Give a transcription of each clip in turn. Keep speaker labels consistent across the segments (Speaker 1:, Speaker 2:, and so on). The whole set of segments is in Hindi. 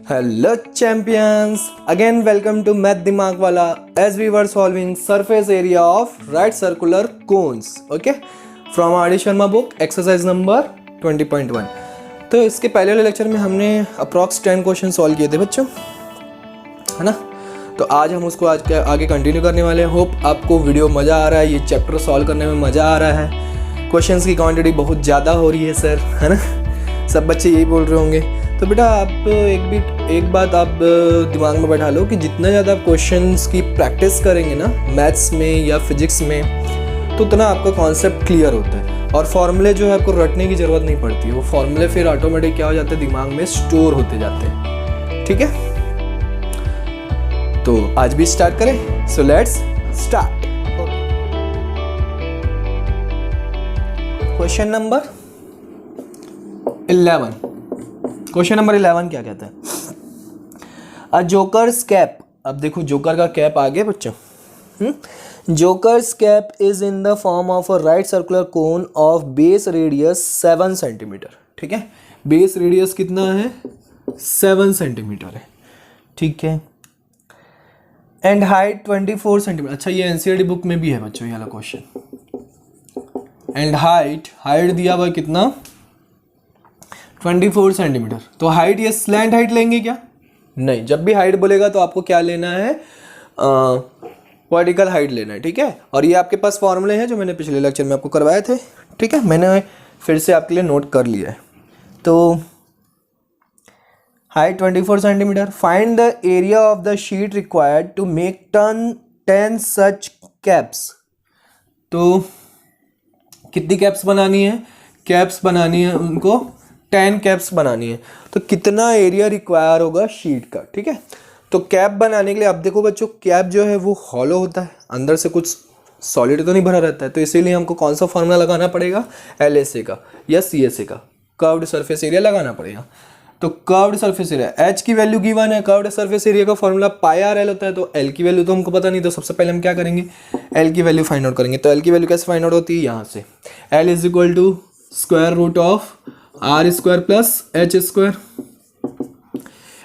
Speaker 1: Hello champions, again welcome to Math Dimag Wala as we were solving surface area of right circular cones, okay, from R.D. Sharma book exercise number 20.1। तो इसके पहले वाले लेक्चर में हमने अप्रॉक्स 10 क्वेश्चन सॉल्व किए थे बच्चों, है ना। तो आज हम उसको आज के आगे कंटिन्यू करने वाले हैं। होप आपको वीडियो मज़ा आ रहा है, ये चैप्टर सॉल्व करने में मज़ा आ रहा है। क्वेश्चंस की क्वांटिटी बहुत ज़्यादा हो रही है सर, है ना। सब बच्चे यही बोल रहे होंगे। तो बेटा आप एक बात आप दिमाग में बैठा लो कि जितना ज़्यादा आप क्वेश्चंस की प्रैक्टिस करेंगे ना मैथ्स में या फिजिक्स में, तो उतना आपका कॉन्सेप्ट क्लियर होता है और फॉर्मूले जो है आपको रटने की ज़रूरत नहीं पड़ती। वो फॉर्मूले फिर ऑटोमेटिक क्या हो जाते हैं, दिमाग में स्टोर होते जाते हैं। ठीक है, तो आज भी स्टार्ट करें। So let's start. Question number 11। Question number 11 क्या कहता है? अ जोकर्स कैप। अब देखो जोकर का कैप आ गया बच्चों। Jokers cap is in the form of a right circular cone of base radius 7 centimetre. ठीक है, बेस रेडियस कितना है? 7 सेंटीमीटर है। ठीक है, एंड हाइट 24 सेंटीमीटर। अच्छा, ये एनसीईआरटी बुक में भी है बच्चों ये वाला क्वेश्चन। एंड हाइट दिया हुआ कितना? 24 सेंटीमीटर। तो हाइट ये स्लैंट हाइट लेंगे क्या? नहीं, जब भी हाइट बोलेगा तो आपको क्या लेना है? वर्टिकल हाइट लेना है। ठीक है, और ये आपके पास फॉर्मूले हैं जो मैंने पिछले लेक्चर में आपको करवाए थे। ठीक है, मैंने फिर से आपके लिए नोट कर लिया है। तो height 24 centimetre. Find the area of the sheet required to make 10 such caps. तो कितनी कैप्स बनानी है? कैप्स बनानी है उनको 10 कैप्स बनानी है। तो कितना एरिया रिक्वायर होगा शीट का? ठीक है, तो कैप बनाने के लिए अब देखो बच्चों, कैप जो है वो हॉलो होता है, अंदर से कुछ सॉलिड तो नहीं भरा रहता है। तो इसीलिए हमको कौन सा फॉर्मूला लगाना पड़ेगा? LSA का या CSA का, कर्व्ड सरफेस एरिया लगाना पड़ेगा। तो कर्व्ड सरफेस एरिया, H की वैल्यू गिवन है, कर्व्ड सरफेस एरिया का फॉर्मूला πRL होता है। तो L की वैल्यू तो हमको पता नहीं, तो सबसे पहले हम क्या करेंगे? L की वैल्यू फाइंड आउट करेंगे। तो L की वैल्यू कैसे फाइंड आउट होती है? यहाँ से L is equal to square root of R square plus H square.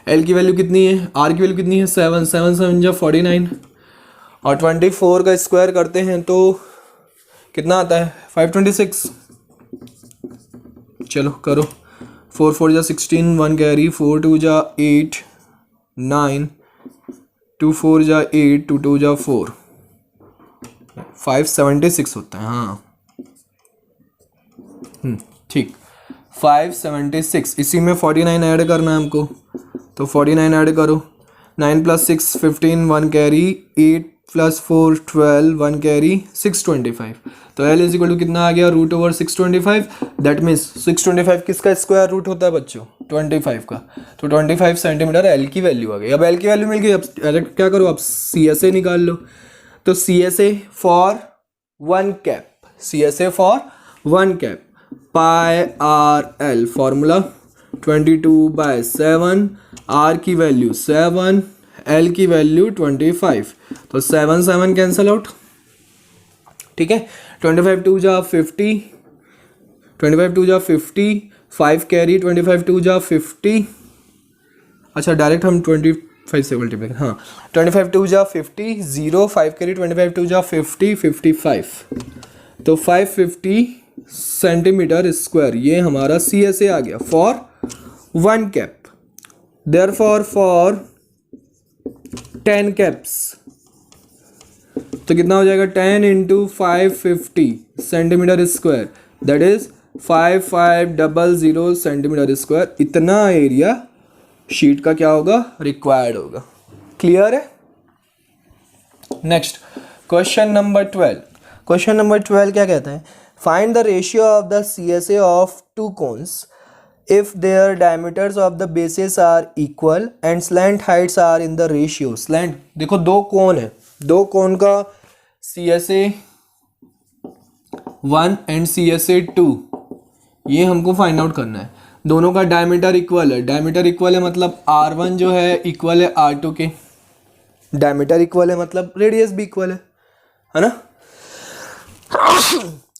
Speaker 1: L की वैल्यू कितनी है? R की वैल्यू कितनी है? 7 7 49, और 24 का स्क्वायर करते हैं तो कितना आता है? 526। चलो करो, 4 4 जा 16, 1 कैरी, 4 2 जा 8 9, 2 4 जा 8, 2 2 जा 4, 576 होता है। हाँ ठीक, 576। इसी में 49 ऐड करना है हमको, तो 49 ऐड करो। 9 + 6 15, 1 कैरी, 8 + 4 12, 1 कैरी, 625। तो L इज इक्वल टू कितना आ गया? √625। दैट मीन्स 625 किसका स्क्वायर रूट होता है बच्चों? 25 का। तो 25 सेंटीमीटर L की वैल्यू आ गई। अब L की वैल्यू मिल गई, अब क्या करो? अब CSA निकाल लो। तो CSA for 1 cap, CSA for 1 cap πRL formula 22/7, R की वैल्यू 7, L की वैल्यू 25। तो 7 7 कैंसल आउट। ठीक है, 25 2 जा 50, 25 2 जा 50, 5 कैरी, 25 2 जा 50। अच्छा, डायरेक्ट हम 25 से मल्टीप्लाई। हाँ, 25 2 जा 50, 0, 5 कैरी, 25 2 जा 50, 55। तो 550 सेंटीमीटर स्क्वायर, ये हमारा CSA आ गया for 1 cap. Therefore for 10 caps तो कितना हो जाएगा? 10 × 550 centimetre square, that is 5500 centimetre square. इतना एरिया शीट का क्या होगा? रिक्वायर्ड होगा। क्लियर है? Next question number 12। Question number 12 क्या कहता है? Find the ratio of the CSA of two cones if their diameters of the bases are equal and slant heights are in the ratio. Slant, देखो दो कोन है, दो कोन का CSA 1 एंड CSA 2 ये हमको फाइंड आउट करना है। दोनों का डायमीटर इक्वल है। डायमीटर इक्वल है मतलब R1 जो है इक्वल है R2 के। डायमीटर इक्वल है मतलब रेडियस भी इक्वल है ना।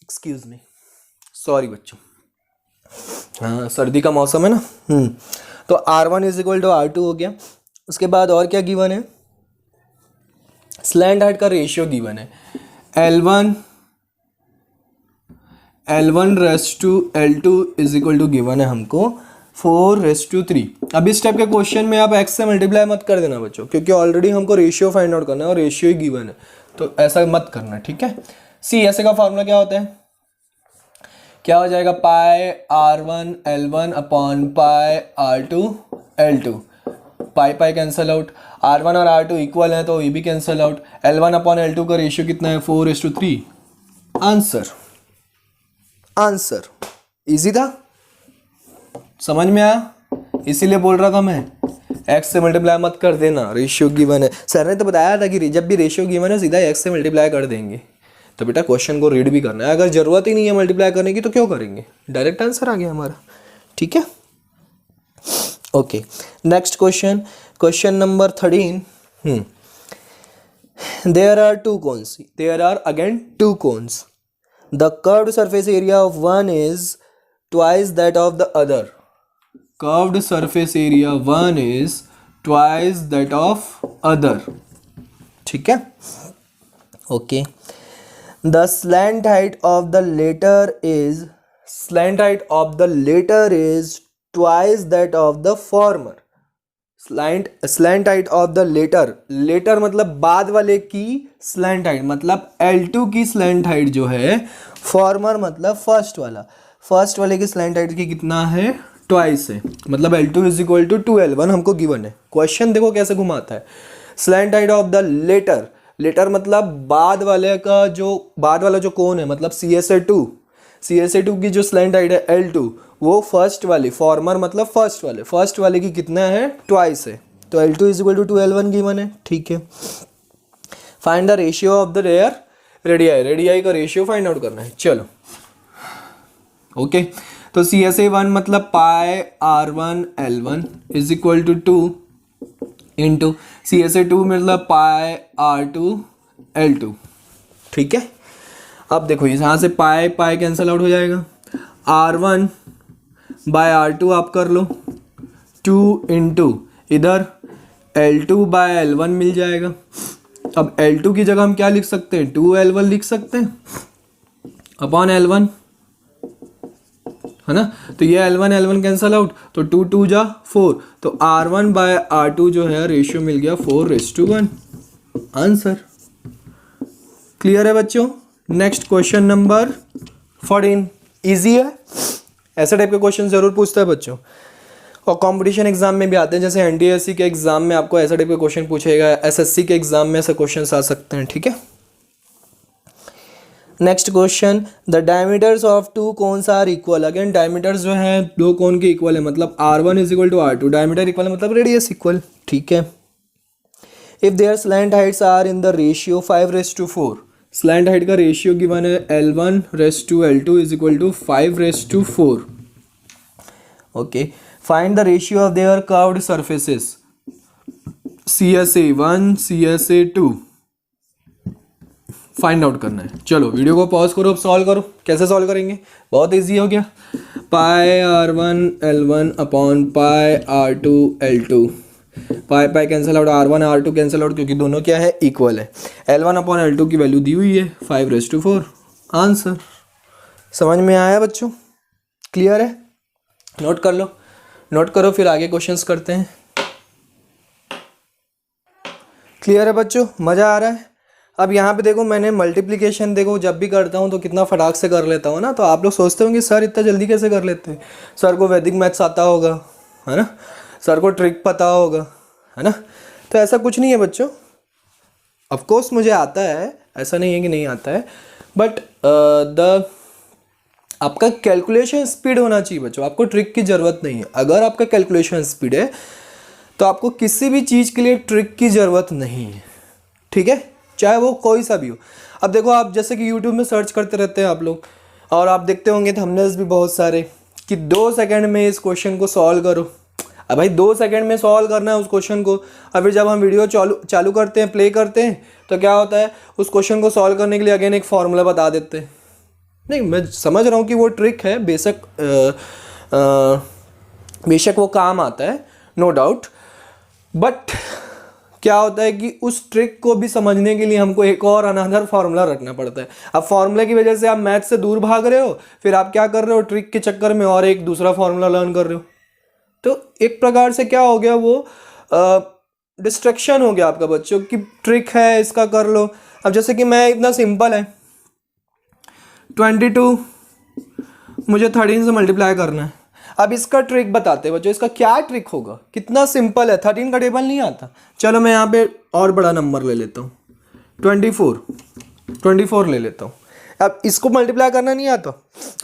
Speaker 1: एक्सक्यूज मी, सॉरी बच्चों, हाँ सर्दी का मौसम है ना। तो R1 is equal to R2 हो गया। उसके बाद और क्या गिवन है, स्लैंट हाइट का रेशियो गिवन है, L1 race to L2 is equal to given है हमको 4:3। अब इस टाइप के क्वेश्चन में आप x से मल्टीप्लाई मत कर देना बच्चों, क्योंकि ऑलरेडी हमको रेशियो फाइंड आउट करना है और रेशियो ही गिवन है, तो ऐसा मत करना, ठीक है। ऐसे का फॉर्मूला क्या होता है, क्या हो जाएगा, पाई R1 L1 upon pi R2 L2, pi pi cancel out, R1 और R2 इक्वल है तो ये भी cancel out, L1 upon L2 का रेशियो कितना है 4:3। आंसर इजी था, समझ में आया, इसीलिए बोल रहा था मैं x से मल्टीप्लाई मत कर देना, रेशियो गिवन है। सर ने तो बताया था कि जब भी रेशियो गिवन है सीधा x से मल्टीप्लाई कर देंगे, तो बेटा क्वेश्चन को रीड भी करना है, अगर जरूरत ही नहीं है मल्टीप्लाई करने की तो क्यों करेंगे, डायरेक्ट आंसर आ गया हमारा, ठीक है। Okay, next question number 13। There are two cones, there are again two cones, the curved surface area of one is twice that of the other, curved surface area one is twice that of other, ठीक है। Okay, the slant height of the latter is twice that of the former, slant height of the latter मतलब बाद वाले की slant height मतलब L2 की slant height जो है, former मतलब फर्स्ट वाले की slant height की कितना है, ट्वाइस है, मतलब L2 is equal to 2L1 हमको गिवन है। क्वेश्चन देखो कैसे घुमाता है, slant height of the letter मतलब बाद वाला जो कोण है, मतलब CSA2 की जो स्लैंट हाइट है L2, वो फर्स्ट वाली, फॉर्मर मतलब फर्स्ट वाले की कितना है, ट्वाइस है, तो L2 is equal to 2L1 given है, ठीक है। Find the ratio of the radii का रेशियो फाइंड आउट करना है, चलो। ओके, तो CSA1 मतलब pi R1 L1 is equal to 2 into CSA2 मतलब पाई R2 L2, ठीक है। अब देखो यहाँ से पाई पाई कैंसिल आउट हो जाएगा, R1 बाय R2 आप कर लो, 2 इंटू इधर L2 बाय L1 मिल जाएगा। अब L2 की जगह हम क्या लिख सकते हैं, 2L1 लिख सकते हैं अपॉन L1, है ना, तो ये L1 कैंसल आउट, तो 2 2 जा 4, तो R1 बाय R2 जो है रेशियो मिल गया 4:1, आंसर क्लियर है बच्चों। नेक्स्ट क्वेश्चन नंबर 14, इजी है, ऐसे टाइप के क्वेश्चन जरूर पूछता है बच्चों, और कंपटीशन एग्जाम में भी आते हैं, जैसे NTSC के एग्जाम में आपको ऐसा टाइप के क्वेश्चन पूछेगा, SSC के एग्जाम में ऐसे क्वेश्चन आ सकते हैं, ठीक है। Next question, the diameters of two cones are equal, again diameters जो है दो कोन के इक्वल है, मतलब R1 is equal to R2, diameter equal है मतलब रेडियस इक्वल, ठीक है। If their slant heights are in the ratio 5:4, slant height का रेशियो गिवन है L1:L2 is equal to 5:4। Okay, find the ratio of their curved surfaces CSA1 CSA2 find out करना है। चलो वीडियो को पॉज करो, अब सॉल्व करो। कैसे सॉल्व करेंगे, बहुत इजी हो गया, pi R1 L1 upon pi R2 L2, pi pi cancel out, R1 R2 cancel out, क्योंकि दोनों क्या है, इक्वल है। L1 अपॉन L2 की वैल्यू दी हुई है 5:4, आंसर। समझ में आया बच्चों, क्लियर है, नोट कर लो, नोट करो, फिर आगे क्वेश्चंस करते हैं। क्लियर है बच्चों, मज़ा आ रहा है। अब यहाँ पे देखो, मैंने मल्टीप्लिकेशन देखो जब भी करता हूँ तो कितना फटाक से कर लेता हूँ ना, तो आप लोग सोचते होंगे सर इतना जल्दी कैसे कर लेते हैं, सर को वैदिक मैथ्स आता होगा, है ना, सर को ट्रिक पता होगा, है ना, तो ऐसा कुछ नहीं है बच्चों। ऑफ कोर्स मुझे आता है, ऐसा नहीं है कि नहीं आता है, बट आपका कैलकुलेशन स्पीड होना चाहिए बच्चों, आपको ट्रिक की ज़रूरत नहीं है। अगर आपका कैलकुलेशन स्पीड है तो आपको किसी भी चीज़ के लिए ट्रिक की ज़रूरत नहीं है, ठीक है, चाहे वो कोई सा भी हो। अब देखो, आप जैसे कि YouTube में सर्च करते रहते हैं आप लोग, और आप देखते होंगे थंबनेल्स भी बहुत सारे कि 2 सेकंड में इस क्वेश्चन को सॉल्व करो। अब भाई 2 सेकंड में सॉल्व करना है उस क्वेश्चन को, और फिर जब हम वीडियो चालू करते हैं, प्ले करते हैं, तो क्या होता है, उस क्वेश्चन को सॉल्व करने के लिए अगेन एक फार्मूला बता देते हैं। नहीं, मैं समझ रहा हूँ कि वो ट्रिक है, बेशक बेशक वो काम आता है, नो डाउट, बट क्या होता है कि उस ट्रिक को भी समझने के लिए हमको एक और अनदर फार्मूला रखना पड़ता है। अब फार्मूला की वजह से आप मैथ से दूर भाग रहे हो, फिर आप क्या कर रहे हो, ट्रिक के चक्कर में और एक दूसरा फार्मूला लर्न कर रहे हो। तो एक प्रकार से क्या हो गया, वो डिस्ट्रैक्शन हो गया आपका बच्चों की। ट्रिक है इसका कर लो। अब जैसे कि मैं, इतना सिंपल है, 22 मुझे 13 से मल्टीप्लाई करना है। अब इसका ट्रिक बताते हैं बच्चों, इसका क्या ट्रिक होगा, कितना सिंपल है। 13 का टेबल नहीं आता। चलो मैं यहाँ पे और बड़ा नंबर ले लेता हूँ, 24 ले लेता हूँ। अब इसको मल्टीप्लाई करना नहीं आता,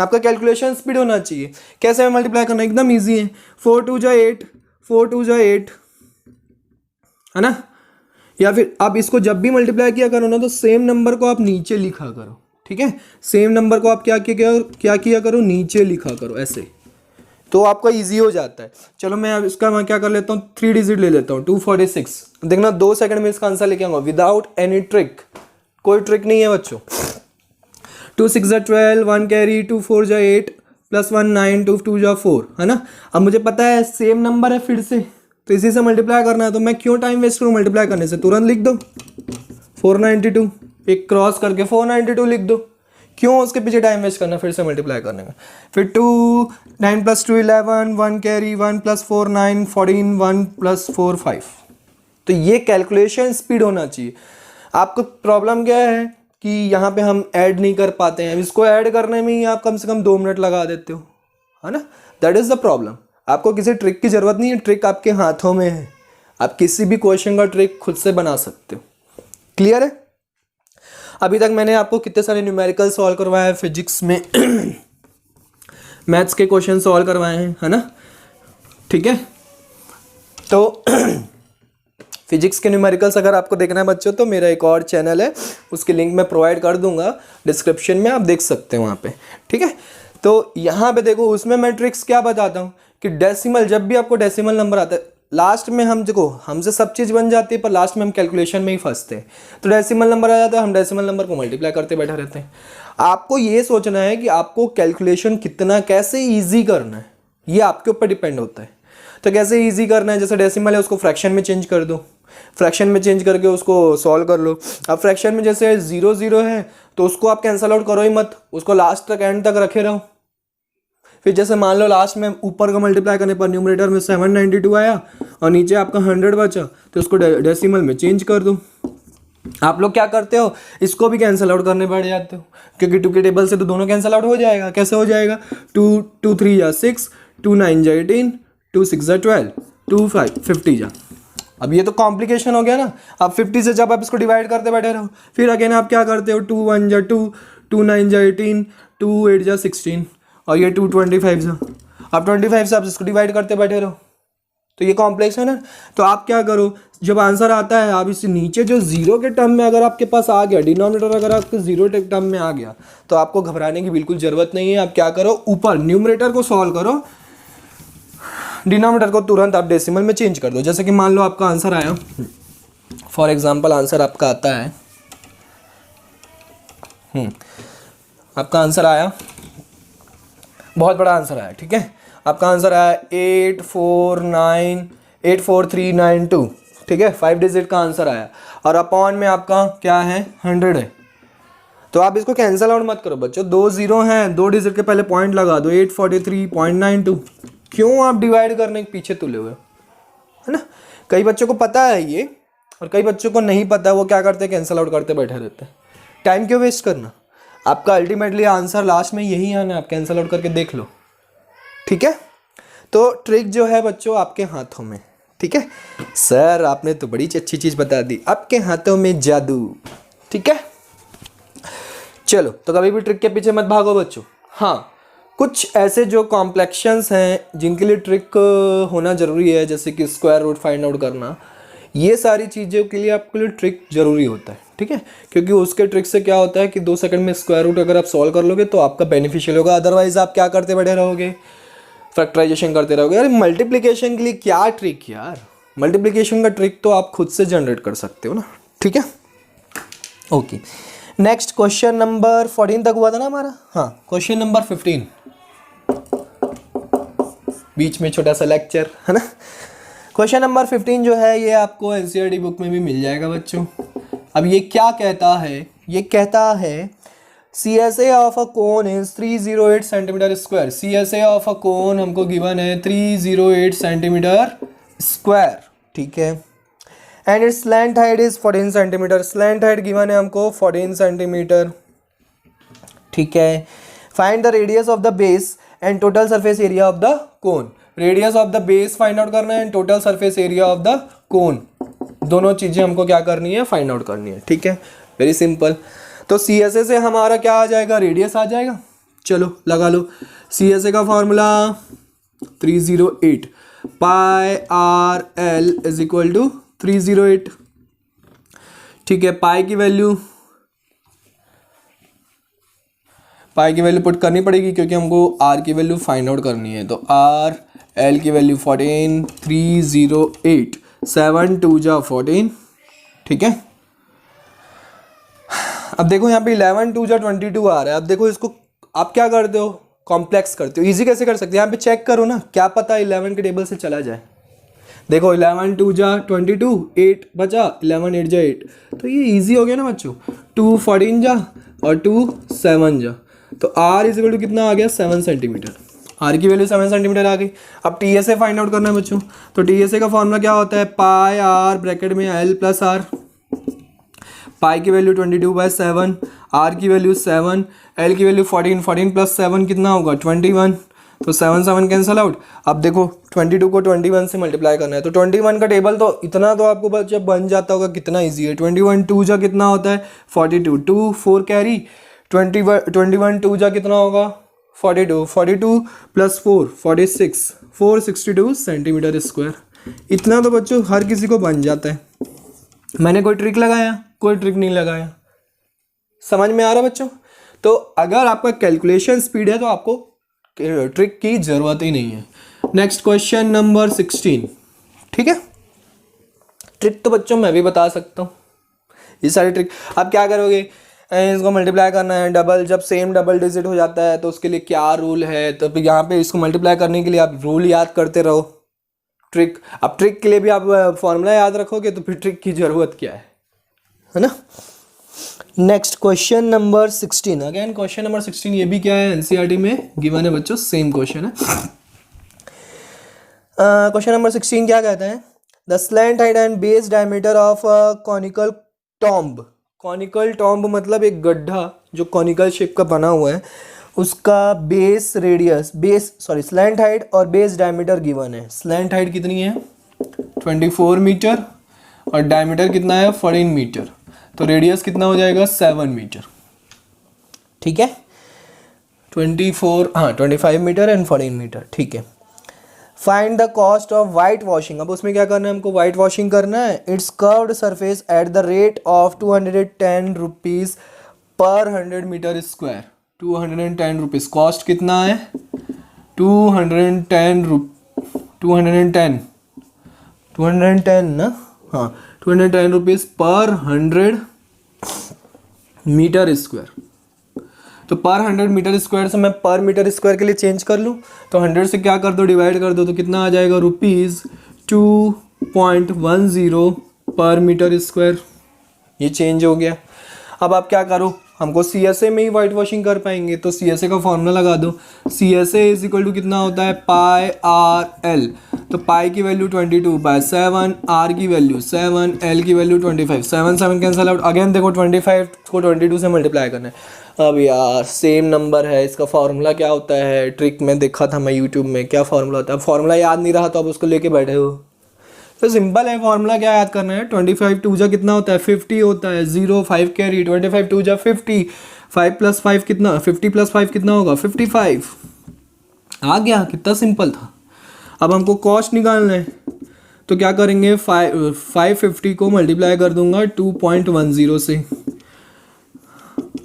Speaker 1: आपका कैलकुलेशन स्पीड होना चाहिए। कैसे है मल्टीप्लाई करना, एकदम ईजी है। 4 2 जा 8, 4 2 जा 8, है ना। या फिर आप इसको जब भी मल्टीप्लाई किया करो ना, तो सेम नंबर को आप नीचे लिखा करो, ठीक है। सेम नंबर को आप क्या किया करो, नीचे लिखा करो, ऐसे तो आपका इजी हो जाता है। चलो मैं अब इसका मैं क्या कर लेता हूँ, 3 डिजिट ले लेता हूँ, 246। देखना 2 सेकंड में इसका आंसर लेके आऊंगा विदाउट एनी ट्रिक, कोई ट्रिक नहीं है बच्चों। 2 6 जा 12, 1 कैरी, 2 4 जा 8, +1 9, 2 2 जा 4, है ना। अब मुझे पता है सेम नंबर है फिर से, तो इसी से मल्टीप्लाई करना है, तो मैं क्यों टाइम वेस्ट करूँ मल्टीप्लाई करने से, तुरंत लिख दो 492, एक क्रॉस करके 492 लिख दो। क्यों उसके पीछे टाइम वेस्ट करना फिर से मल्टीप्लाई करने में। फिर 2 9 + 2 11, 1 कैरी, 1 + 4 9, 14, 1 + 4 5। तो ये कैलकुलेशन स्पीड होना चाहिए। आपको प्रॉब्लम क्या है कि यहाँ पे हम ऐड नहीं कर पाते हैं, इसको ऐड करने में ही आप कम से कम 2 मिनट लगा देते हो, है ना। That is the problem. आपको किसी ट्रिक की ज़रूरत नहीं है, ट्रिक आपके हाथों में है। आप किसी भी क्वेश्चन का ट्रिक खुद से बना सकते हो। क्लियर है। अभी तक मैंने आपको कितने सारे न्यूमेरिकल सॉल्व करवाए हैं फिजिक्स में मैथ्स के क्वेश्चन सॉल्व करवाए हैं, है ना। ठीक है, तो फिजिक्स के न्यूमेरिकल्स अगर आपको देखना है बच्चों, तो मेरा एक और चैनल है, उसकी लिंक मैं प्रोवाइड कर दूंगा डिस्क्रिप्शन में, आप देख सकते हैं वहाँ पे। ठीक है, तो यहाँ पे देखो, उसमें मैं ट्रिक्स क्या बताता हूँ कि डेसिमल, जब भी आपको डेसिमल नंबर आता है, लास्ट में हम देखो, हमसे सब चीज़ बन जाती है पर लास्ट में हम कैलकुलेशन में ही फंसते हैं। तो डेसिमल नंबर आ जाता है, हम डेसिमल नंबर को मल्टीप्लाई करते बैठे रहते हैं। आपको ये सोचना है कि आपको कैलकुलेशन कितना, कैसे ईजी करना है, ये आपके ऊपर डिपेंड होता है। तो कैसे ईजी करना है, जैसे डेसिमल है उसको फ्रैक्शन में चेंज कर दो, फ्रैक्शन में चेंज करके उसको सॉल्व कर लो। अब फ्रैक्शन में जैसे 0 0 है तो उसको आप कैंसल आउट करो ही मत, उसको लास्ट तक एंड तक रखे रहो। फिर जैसे मान लो लास्ट में ऊपर का मल्टीप्लाई करने पर न्यूमरेटर में 792 आया और नीचे आपका 100 बचा, तो उसको डेसिमल में चेंज कर दो। आप लोग क्या करते हो, इसको भी कैंसिल आउट करने बैठ जाते हो, क्योंकि 2 के टेबल से तो दोनों कैंसिल आउट हो जाएगा। कैसे हो जाएगा, 2 2 3 जा 6, 2 9 जा 18, 2 6 जा 12, 2 5 50 जा। अब ये तो कॉम्प्लिकेशन हो गया ना। अब 50 से जब आप इसको डिवाइड करते बैठे रहो, फिर अगेन आप क्या करते हो, 2 1 जा 2, 2 9 जा 18, 2 8 जा 16, और ये 2 25 जा। अब 25 से आप इसको डिवाइड करते बैठे रहो, तो ये कॉम्प्लेक्स है ना। तो आप क्या करो, जब आंसर आता है, आप इससे नीचे जो जीरो के टर्म में अगर आपके पास आ गया, डिनोमिनेटर अगर आपके जीरो के टर्म में आ गया, तो आपको घबराने की बिल्कुल ज़रूरत नहीं है। आप क्या करो, ऊपर न्यूमरेटर को सॉल्व करो, डिनोमिनेटर को तुरंत आप डेसिमल में चेंज कर दो। जैसे कि मान लो आपका आंसर आया, फॉर एग्जांपल आंसर आपका आता है, आपका आंसर आया, बहुत बड़ा आंसर आया, ठीक है। आपका आंसर आया 84392, ठीक है, 5 डिजिट का आंसर आया, और अपॉन में आपका क्या है, 100 है। तो आप इसको कैंसिल आउट मत करो बच्चों, 2 0 हैं, 2 डिजिट के पहले पॉइंट लगा दो, 843.92। क्यों आप डिवाइड करने के पीछे तुले हुए, है ना। कई बच्चों को पता है ये, और कई बच्चों को नहीं पता, वो क्या करते हैं, कैंसिल आउट करते बैठे रहते हैं। टाइम क्यों वेस्ट करना, आपका अल्टीमेटली आंसर लास्ट में यही आना, आप कैंसिल आउट करके देख लो, ठीक है। तो ट्रिक जो है बच्चों आपके हाथों में, ठीक है। सर आपने तो बड़ी अच्छी चीज़ बता दी, आपके हाथों में जादू, ठीक है। चलो, तो कभी भी ट्रिक के पीछे मत भागो बच्चों। हाँ, कुछ ऐसे जो कॉम्प्लेक्शंस हैं जिनके लिए ट्रिक होना ज़रूरी है, जैसे कि स्क्वायर रूट फाइंड आउट करना, ये सारी चीज़ों के लिए आपके लिए ट्रिक ज़रूरी होता है, ठीक है। क्योंकि उसके ट्रिक से क्या होता है कि 2 सेकंड में स्क्वायर रूट अगर आप सॉल्व कर लोगे तो आपका बेनिफिशियल होगा, अदरवाइज आप क्या करते बैठे रहोगे, फैक्टराइजेशन करते रहोगे। यार मल्टीप्लिकेशन के लिए क्या ट्रिक यार, मल्टीप्लिकेशन का ट्रिक तो आप खुद से जनरेट कर सकते हो ना, ठीक है। ओके, नेक्स्ट क्वेश्चन नंबर 14 तक हुआ था ना हमारा। हाँ, क्वेश्चन नंबर 15 बीच में छोटा सा लेक्चर, है ना। क्वेश्चन नंबर 15 जो है ये आपको एनसीईआरटी बुक में भी मिल जाएगा बच्चों। अब ये क्या कहता है, ये कहता है CSA of a cone is 308 centimetre square. CSA of a cone हमको गिवन है 308 सेंटीमीटर स्क्वायर, ठीक है। And its slant height is 14 centimetre. Slant height given है हमको 14 सेंटीमीटर, ठीक है। Find the radius of the base and total surface area of the cone. Radius of the base find out करना है and total surface area of the cone, दोनों चीजें हमको क्या करनी है, फाइंड आउट करनी है, ठीक है। Very simple. तो CSA से हमारा क्या आ जाएगा, रेडियस आ जाएगा। चलो लगा लो। CSA का formula 308 pi R L is equal to 308, ठीक है। पाई की वैल्यू पुट करनी पड़ेगी क्योंकि हमको आर की वैल्यू फाइंड आउट करनी है। तो आर एल की वैल्यू 14, 308, 7 2 जा 14, ठीक है। अब देखो यहाँ पे 11 2 जा 22 आ रहा है। अब देखो इसको आप क्या करते हो, कॉम्प्लेक्स करते हो। इजी कैसे कर सकते हो, यहाँ पे चेक करो ना, क्या पता 11 के टेबल से चला जाए। देखो 11 2 जा 22, 8 बचा, 11 8 जा 8, तो ये इजी हो गया ना बच्चों। 2 14 जा और 2 7 जा, तो आर इज इक्वल टू कितना आ गया, 7 सेंटीमीटर। आर की वैल्यू 7 सेंटीमीटर आ गई। अब TSA फाइंड आउट करना है बच्चों। तो TSA का फॉर्मूला क्या होता है, पाई आर ब्रैकेट में एल प्लस आर। पाई की वैल्यू 22/7, आर की वैल्यू 7, एल की वैल्यू 14, 14 प्लस 7 कितना होगा 21, तो 7 7 कैंसल आउट। अब देखो 22 को 21 से मल्टीप्लाई करना है, तो 21 का टेबल तो इतना तो आपको बच्चा बन जाता होगा, कितना ईजी है। 21 2 जा कितना होता है 42, 2 4 कैरी, 21 2 जा कितना होगा 42, 42 प्लस 4 46, 462 सेंटीमीटर स्क्वायर। इतना तो बच्चों हर किसी को बन जाता है। मैंने कोई ट्रिक लगाया, कोई ट्रिक नहीं लगाया। समझ में आ रहा बच्चों। तो अगर आपका कैलकुलेशन स्पीड है तो आपको ट्रिक की जरूरत ही नहीं है। नेक्स्ट क्वेश्चन नंबर 16, ठीक है। ट्रिक तो बच्चों मैं भी बता सकता हूँ, ये सारी ट्रिक। आप क्या करोगे, इसको मल्टीप्लाई करना है डबल, जब सेम डबल डिजिट हो जाता है तो उसके लिए क्या रूल है, तो यहाँ पे इसको मल्टीप्लाई करने के लिए आप रूल याद करते रहो। ट्रिक, अब ट्रिक के लिए भी आप फॉर्मूला याद रखोगे तो फिर ट्रिक की जरूरत क्या है ना। Next question number 16, again question number 16, ये भी क्या है एनसीईआरटी में गिवन है बच्चों, सेम क्वेश्चन है। क्वेश्चन नंबर 16 क्या कहता है, the slant height and base diameter of conical tomb. Conical tomb मतलब एक गड्ढा जो कॉनिकल शेप का बना हुआ है, उसका बेस रेडियस, स्लैंट हाइट और बेस डायमीटर गिवन है। स्लैंट हाइट कितनी है 24 मीटर और डायमीटर कितना है 14 मीटर, तो रेडियस कितना हो जाएगा 7 मीटर, ठीक है। 25 मीटर एंड 14 मीटर, ठीक है। Find the cost of white washing. अब उसमें क्या करना है हमको, वाइट वॉशिंग करना है। It's curved surface at the rate of 210 rupees पर 100 मीटर स्क्वायर। 210 रुपीज़, कॉस्ट कितना है 210 ना, हाँ 210 रुपीज़ पर 100 मीटर स्क्वायर। तो पर 100 मीटर स्क्वायर से मैं पर मीटर स्क्वायर के लिए चेंज कर लूँ, तो 100 से क्या कर दो डिवाइड कर दो, तो कितना आ जाएगा ₹2.10 पर मीटर स्क्वायर। ये चेंज हो गया। अब आप क्या करो, हमको CSA में ही वाइट वॉशिंग कर पाएंगे, तो CSA का फॉर्मूला लगा दो। CSA इज इक्वल टू कितना होता है पाई आर एल, तो पाई की वैल्यू 22/7, आर की वैल्यू 7, एल की वैल्यू 25, 7 7 कैंसल आउट। अगेन देखो 25 को 22 से मल्टीप्लाई करना है। अब यार सेम नंबर है, इसका फार्मूला क्या होता है, ट्रिक में देखा था मैं यूट्यूब में, क्या फार्मूला होता है, फार्मूला याद नहीं रहा तो आप उसको लेके बैठे हो। तो सिंपल है, फार्मूला क्या याद करना है, 25 2 जा कितना होता है 50 होता है, 0 5 कैरी, 25 2 जा 50, 5 प्लस 5 कितना, 50 प्लस 5 कितना होगा 55। आ गया, कितना सिंपल था। अब हमको कॉस्ट निकालना है, तो क्या करेंगे 550 को मल्टीप्लाई कर दूंगा 2.10 से।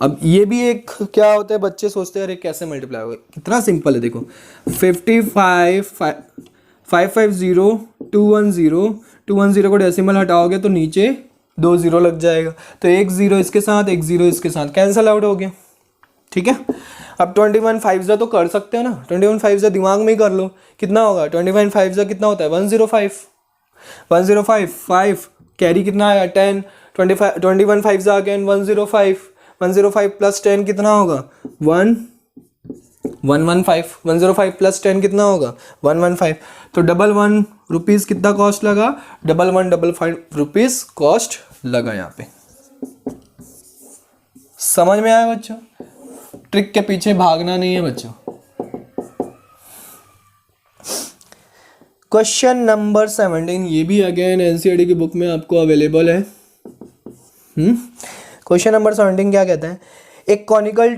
Speaker 1: अब ये भी एक क्या होता है, बच्चे सोचते हैं अरे कैसे मल्टीप्लाई होगा, कितना सिंपल है। देखो 550 210 को डेसिमल हटाओगे तो नीचे 2 0 लग जाएगा, तो 1 0 इसके साथ 1 0 इसके साथ कैंसल आउट हो गया, ठीक है। अब 21 5 तो कर सकते हैं ना, 21 5 दिमाग में ही कर लो, कितना होगा 21 5 कितना होता है 105, 105 5 कैरी कितना आया 10, 25 21 5 अगेन 105, 105 प्लस 10 कितना होगा 115, 105 प्लस 10 कितना होगा 115। तो 11 रुपीज़ कितना कॉस्ट लगा, 1115 रुपीज़ कॉस्ट लगा यहाँ पे। समझ में आया बच्चों, ट्रिक के पीछे भागना नहीं है बच्चों। क्वेश्चन नंबर 17, ये भी अगेन एनसीईआरटी की बुक में आपको अवेलेबल है। क्वेश्चन नंबर 17 क्या कहता है, एक conical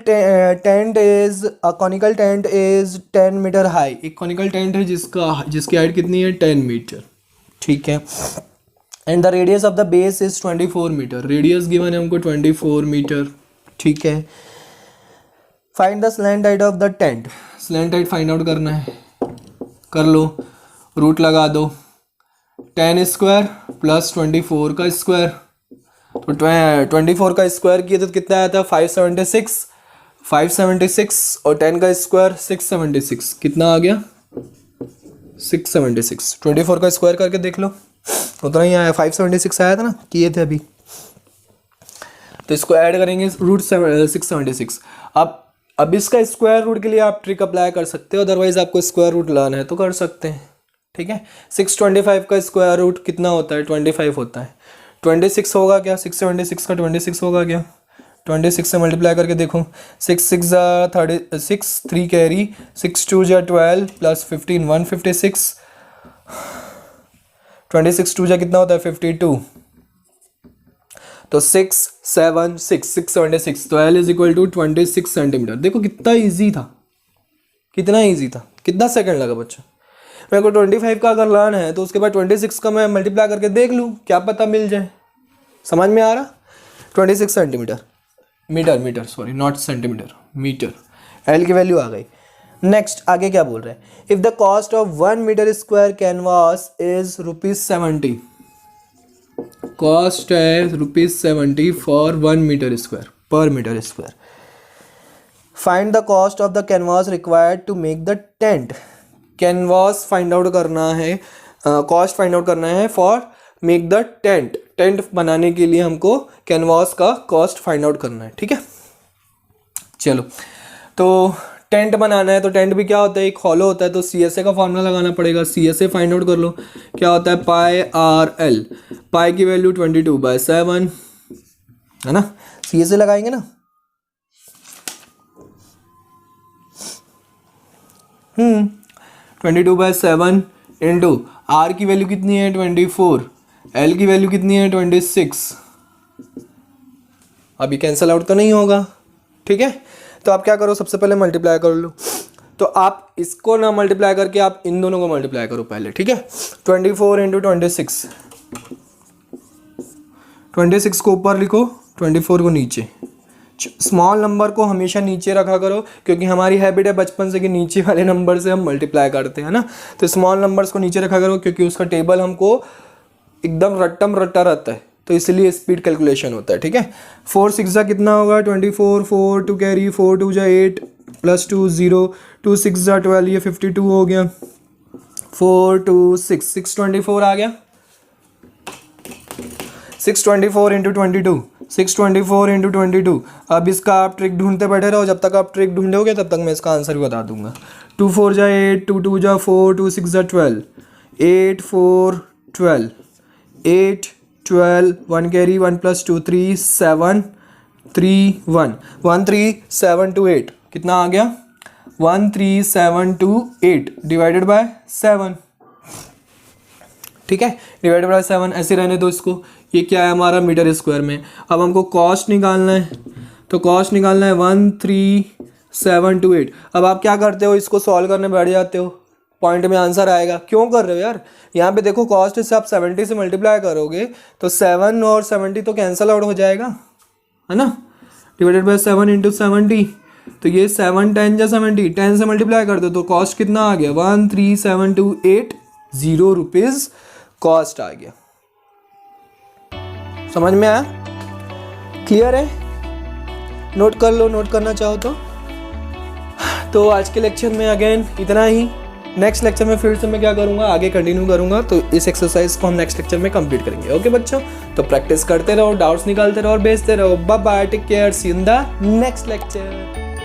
Speaker 1: tent is 10 metre high. एक कॉनिकल टेंट है जिसकी हाइट कितनी है 10 मीटर, ठीक है। And the radius of the base is 24 metre. Radius given है हमको 24 मीटर, ठीक है। Find the slant height of the tent. Slant height find out करना है, कर लो, रूट लगा दो, 10 स्क्वायर प्लस 24 का स्क्वायर, तो 24 का स्क्वायर किया तो कितना आया था 576, 576 और 10 का स्क्वायर 676, कितना आ गया 676। 24 का स्क्वायर करके देख लो, उतना ही आया, 576 आया था ना, किए थे अभी, तो इसको ऐड करेंगे रूट 676। अब इसका स्क्वायर रूट के लिए आप ट्रिक अप्लाई कर सकते हो, अदरवाइज आपको स्क्वायर रूट लाना है तो कर सकते हैं, ठीक है। 625 का स्क्वायर रूट कितना होता है 25 होता है, 26 होगा क्या, 676 का 26 होगा क्या, 26 से मल्टीप्लाई करके देखो, 6 6 36, 3 कैरी, 6 2 12 प्लस 15 156, 26 2 कितना होता है 52, तो 676 तो L is equal to 26 centimetre. देखो कितना इजी था, कितना इजी था, कितना सेकंड लगा बच्चा। मेरे को 25 का अगर लाना है तो उसके बाद 26 का मैं मल्टीप्लाई करके देख लूँ, क्या पता मिल जाए। समझ में आ रहा, 26 centimetre, metre sorry not centimetre, metre, L की वैल्यू आ गई। नेक्स्ट आगे क्या बोल रहे हैं, if the cost of 1 metre square canvas is ₹70, cost है ₹70 for 1 metre square, per metre square. Find the cost of the canvas required to make the tent. Canvas find out करना है, कॉस्ट फाइंड आउट करना है for make the tent. Tent बनाने के लिए हमको कैनवास का कॉस्ट फाइंड आउट करना है, ठीक है। चलो, तो टेंट बनाना है, तो टेंट भी क्या होता है, एक हॉलो होता है, तो CSA का फॉर्मूला लगाना पड़ेगा। CSA फाइंड आउट कर लो, क्या होता है πRL, पाई की वैल्यू 22/7 है ना, CSA लगाएंगे ना। 22/7 इंटू R की वैल्यू कितनी है 24, L की वैल्यू कितनी है 26। अभी कैंसल आउट तो नहीं होगा, ठीक है। तो आप क्या करो, सबसे पहले मल्टीप्लाई कर लो, तो आप इसको ना मल्टीप्लाई करके आप इन दोनों को मल्टीप्लाई करो पहले, ठीक है। 24 इंटू 26, 26 को ऊपर लिखो, 24 को नीचे। स्मॉल नंबर को हमेशा नीचे रखा करो, क्योंकि हमारी हैबिट है बचपन से कि नीचे वाले नंबर से हम मल्टीप्लाई करते हैं ना, तो स्मॉल नंबर्स को नीचे रखा करो, क्योंकि उसका टेबल हमको एकदम रट्टम रट्टा रहता है, तो इसलिए स्पीड कैलकुलेशन होता है, ठीक है। 4 6 कितना होगा 24, 4 2 कैरी, 4 2 8 प्लस 2 0, 2 6 12, ये 52 हो गया, 4 2 6 624 आ गया, 624 इंटू 22, 624 इंटू 22। अब इसका आप ट्रिक ढूंढते बैठे रहो, जब तक आप ट्रिक ढूंढोगे तब तक मैं इसका आंसर भी बता दूंगा। 2 4 जा 8, 2 2 जा 4, 2 6 जा 12, 8 4 12, 8 12, 1 कैरी, 1 प्लस 2 3 7 3 1, 13728 कितना आ गया 13728 डिवाइडेड बाय 7, ठीक है, डिवाइडेड बाय 7 ऐसे रहने दो इसको। ये क्या है हमारा मीटर स्क्वायर में। अब हमको कॉस्ट निकालना है, तो कॉस्ट निकालना है 13728। अब आप क्या करते हो, इसको सॉल्व करने बैठ जाते हो, पॉइंट में आंसर आएगा। क्यों कर रहे हो यार, यहाँ पे देखो कॉस्ट से आप 70 से मल्टीप्लाई करोगे तो 7 और 70 तो कैंसल आउट हो जाएगा, है ना, डिवाइडेड बाय 7 इंटू 70, तो ये 7 10 जा 70, 10 से मल्टीप्लाई कर दो तो कॉस्ट कितना आ गया 13728 रुपीज़ कॉस्ट आ गया। समझ में आया, क्लियर है, नोट कर लो, नोट करना चाहो तो। तो आज के लेक्चर में अगेन इतना ही। नेक्स्ट लेक्चर में फिर से मैं क्या करूँगा, आगे कंटिन्यू करूँगा, तो इस एक्सरसाइज को हम नेक्स्ट लेक्चर में कंप्लीट करेंगे। ओके बच्चों, तो प्रैक्टिस करते रहो, डाउट्स निकालते रहो और भेजते रहो। Bye bye, take care, see you in the next lecture.